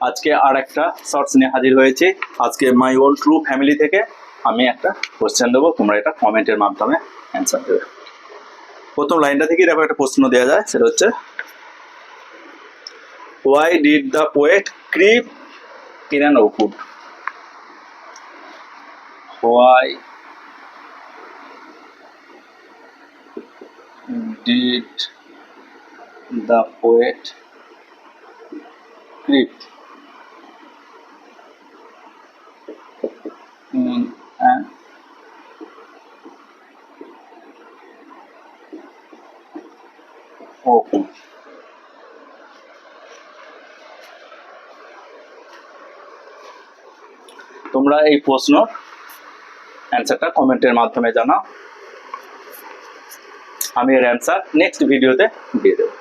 আজকে আর একটা শর্টস নিয়ে হাজির হয়েছি। আজকে মাই ওন ট্রু ফ্যামিলি থেকে আমি একটা কোশ্চেন দেবো, তোমরা এটা কমেন্টের মাধ্যমে অ্যান্সার দেবে। প্রথম লাইনটা থেকেই দেখো একটা প্রশ্ন দেওয়া যায়, সেটা হচ্ছে why did the poet creep in an ওকুড? Why did the poet creep in an open? তোমরা এই প্রশ্নর অ্যান্সারটা কমেন্টের মাধ্যমে জানাও, আমি এর অ্যান্সার নেক্সট ভিডিওতে দিয়ে দেবো।